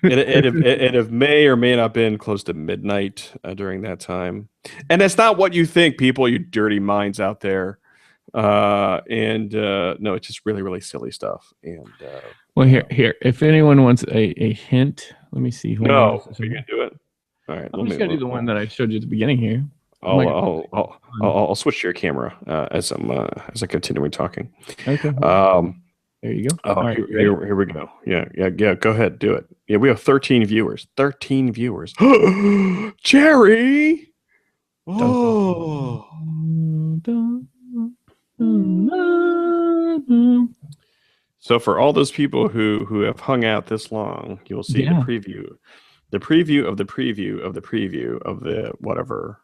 It have may or may not been close to midnight during that time, and that's not what you think, people. You dirty minds out there. No, it's just really, really silly stuff. And well, here. If anyone wants a hint, let me see. No, we can do it. All right. I'm just gonna do the one that I showed you at the beginning here. I'll switch to your camera as I'm continuing talking. Okay. There you go. Oh, all right, here we go. Yeah. Go ahead, do it. Yeah, we have 13 viewers. 13 viewers. Gerry. Oh. So for all those people who have hung out this long, you'll see the preview of the preview of the preview of the whatever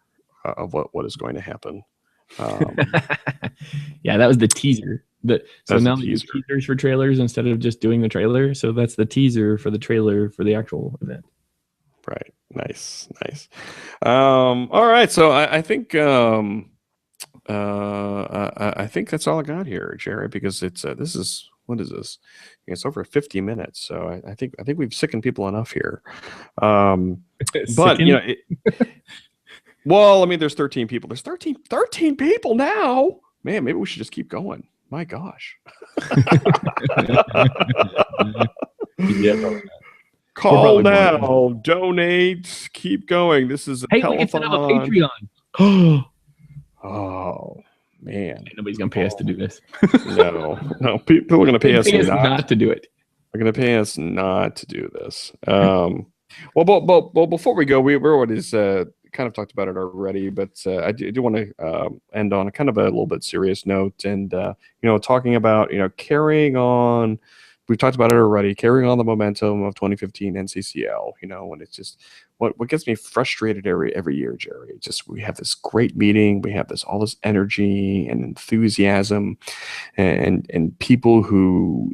of what is going to happen. Yeah, that was the teaser. So now they use teasers for trailers instead of just doing the trailer. So that's the teaser for the trailer for the actual event. Right. Nice. All right. So I think I think that's all I got here, Gerry, because it's what is this? It's over 50 minutes. So I think we've sickened people enough here. But well, I mean, there's 13 people. There's 13 people now. Man, maybe we should just keep going. My gosh. Yeah, call now, donate, keep going. This is a telethon. We can set up a Patreon. Oh man, nobody's gonna pay us to do this. No, people are gonna pay us not to do it. They're gonna pay us not to do this. Well, before we go, we already kind of talked about it already, but I do want to end on a kind of a little bit serious note, and talking about carrying on. We've talked about it already, carrying on the momentum of 2015 NCCL, and it's just what gets me frustrated every year, Gerry. Just we have this great meeting, we have all this energy and enthusiasm, and people who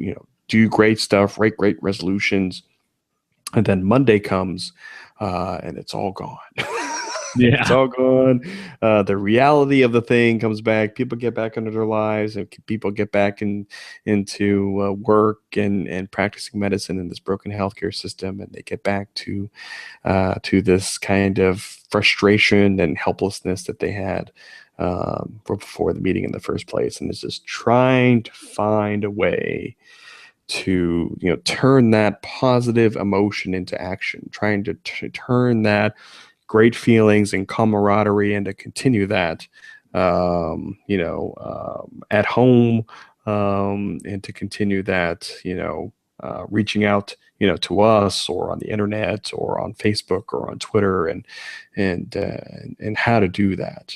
do great stuff, write great resolutions, and then Monday comes, and it's all gone. Yeah, it's all gone. The reality of the thing comes back. People get back into their lives, and people get back into work and practicing medicine in this broken healthcare system, and they get back to this kind of frustration and helplessness that they had before the meeting in the first place. And it's just trying to find a way to turn that positive emotion into action, trying to turn that great feelings and camaraderie, and to continue that, at home, and to continue that, reaching out, to us or on the internet or on Facebook or on Twitter, and how to do that.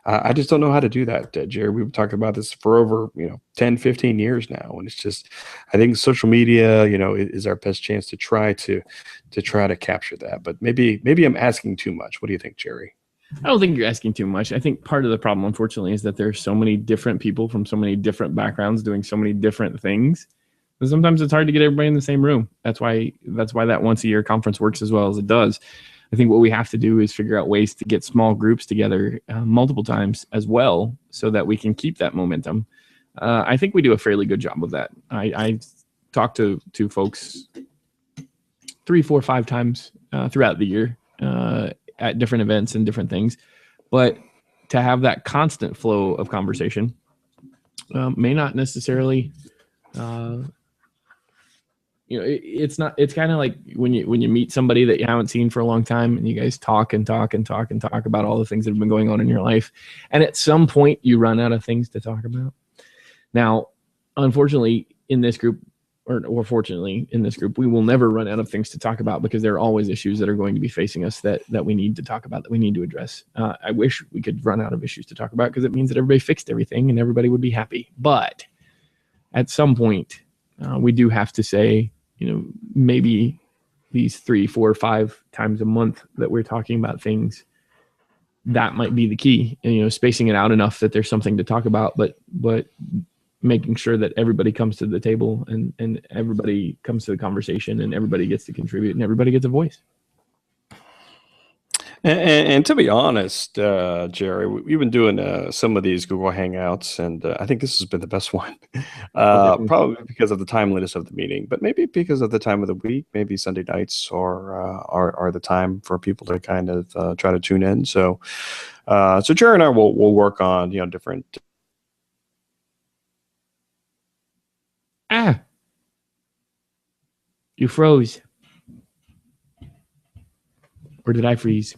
I just don't know how to do that, Gerry. We've talked about this for over 10, 15 years now, and it's just, I think social media is our best chance to try to capture that. But maybe I'm asking too much. What do you think, Gerry? I don't think you're asking too much. I think part of the problem, unfortunately, is that there's so many different people from so many different backgrounds doing so many different things. And sometimes it's hard to get everybody in the same room. That's why that once a year conference works as well as it does. I think what we have to do is figure out ways to get small groups together multiple times as well, so that we can keep that momentum. I think we do a fairly good job of that. I talk to folks 3, 4, 5 times throughout the year at different events and different things. But to have that constant flow of conversation may not necessarily, it's not. It's kind of like when you meet somebody that you haven't seen for a long time, and you guys talk and talk and talk and talk about all the things that have been going on in your life, and at some point you run out of things to talk about. Now, unfortunately, in this group, or fortunately in this group, we will never run out of things to talk about, because there are always issues that are going to be facing us that we need to talk about, that we need to address. I wish we could run out of issues to talk about, because it means that everybody fixed everything and everybody would be happy. But at some point, we do have to say, maybe these 3, 4, 5 times a month that we're talking about things, that might be the key. And, spacing it out enough that there's something to talk about, but making sure that everybody comes to the table and everybody comes to the conversation and everybody gets to contribute and everybody gets a voice. And to be honest, Gerry, we've been doing some of these Google Hangouts, and I think this has been the best one. Probably because of the timeliness of the meeting, but maybe because of the time of the week. Maybe Sunday nights are the time for people to kind of try to tune in. So Gerry and I will work on different. You froze. Or did I freeze?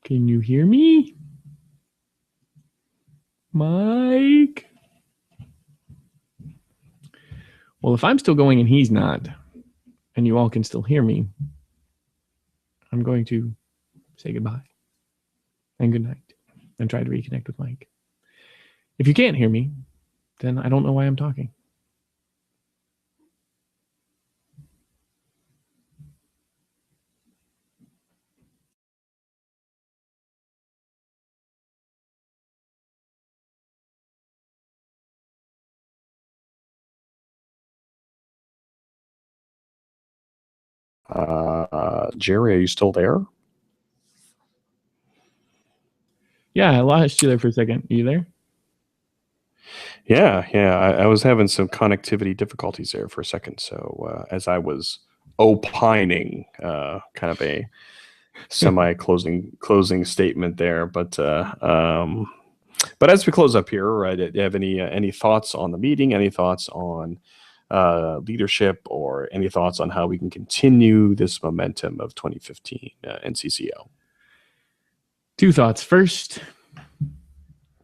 Can you hear me? Mike? Well, if I'm still going and he's not, and you all can still hear me, I'm going to say goodbye and good night and try to reconnect with Mike. If you can't hear me, then I don't know why I'm talking. Gerry, are you still there? Yeah, I lost you there for a second. Are you there? Yeah. I was having some connectivity difficulties there for a second. So as I was opining, kind of a semi-closing statement there, but as we close up here, right? Do you have any thoughts on the meeting? Any thoughts on leadership, or any thoughts on how we can continue this momentum of 2015 NCCL? 2 thoughts. First,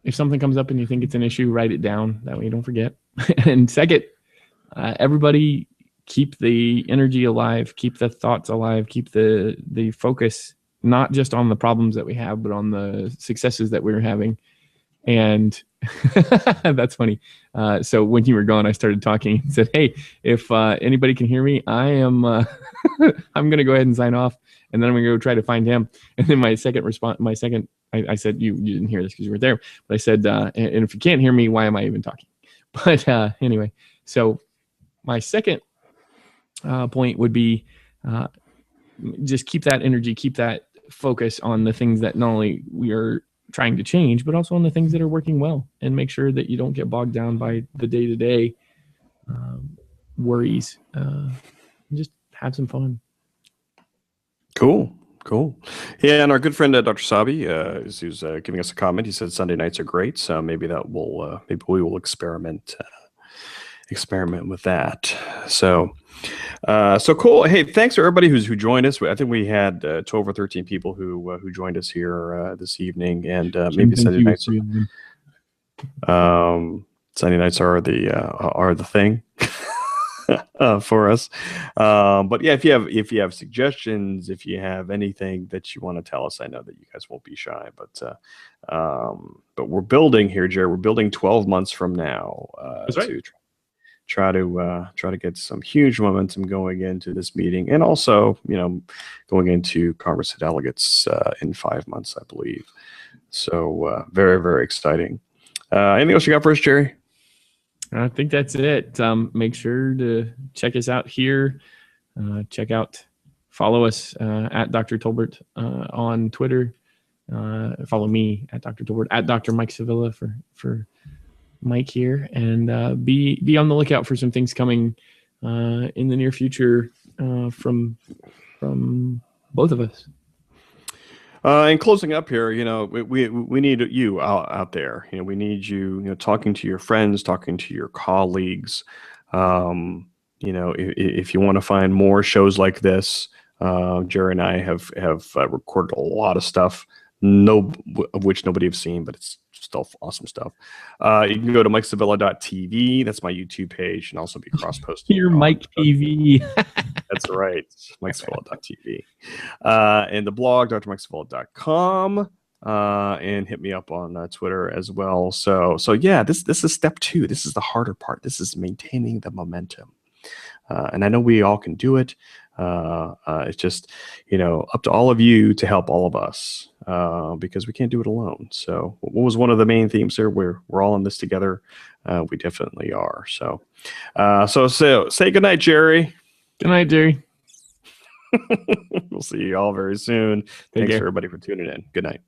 if something comes up and you think it's an issue, write it down. That way you don't forget. And second, everybody keep the energy alive, keep the thoughts alive, keep the focus, not just on the problems that we have, but on the successes that we're having. And that's funny. So when you were gone, I started talking and said, hey, if anybody can hear me, I am, I'm going to go ahead and sign off. And then I'm going to go try to find him. And then I said, you didn't hear this because you were there. But I said, and if you can't hear me, why am I even talking? But anyway, so my second point would be just keep that energy, keep that focus on the things that not only we are trying to change, but also on the things that are working well, and make sure that you don't get bogged down by the day-to-day worries. Just have some fun. Cool. Yeah, and our good friend Dr. Sabi is giving us a comment. He said Sunday nights are great, so maybe we will experiment with that. So cool. Hey, thanks to everybody who joined us. I think we had 12 or 13 people who joined us here this evening, and maybe Sunday nights. Sunday nights are the thing for us. But yeah, if you have suggestions, if you have anything that you want to tell us, I know that you guys won't be shy. But we're building here, Gerry. We're building 12 months from now. That's right. To try to get some huge momentum going into this meeting, and also going into Congress of Delegates in 5 months, I believe. So very, very exciting. Anything else you got for us, Gerry? I think that's it. Make sure to check us out here. Follow us at Dr. Tolbert on Twitter. Follow me at Dr. Tolbert, at Dr. Mike Sevilla for Mike here, and be on the lookout for some things coming in the near future from both of us. And closing up here, we need you out there. We need you, talking to your friends, talking to your colleagues. If you want to find more shows like this, Gerry and I have recorded a lot of stuff, of which nobody have seen, but it's still awesome stuff. You can go to MikeSavilla.tv. That's my YouTube page, and also be cross-posting. Your Mike TV. That's right, MikeSavilla.tv. And the blog, drmikesavilla.com. And hit me up on Twitter as well. So yeah, this is step 2. This is the harder part. This is maintaining the momentum. And I know we all can do it. It's just, up to all of you to help all of us, because we can't do it alone. So what was one of the main themes here? We're all in this together. We definitely are. So say goodnight, Gerry. Good night, Gerry. We'll see you all very soon. Thanks, everybody, for tuning in. Good night.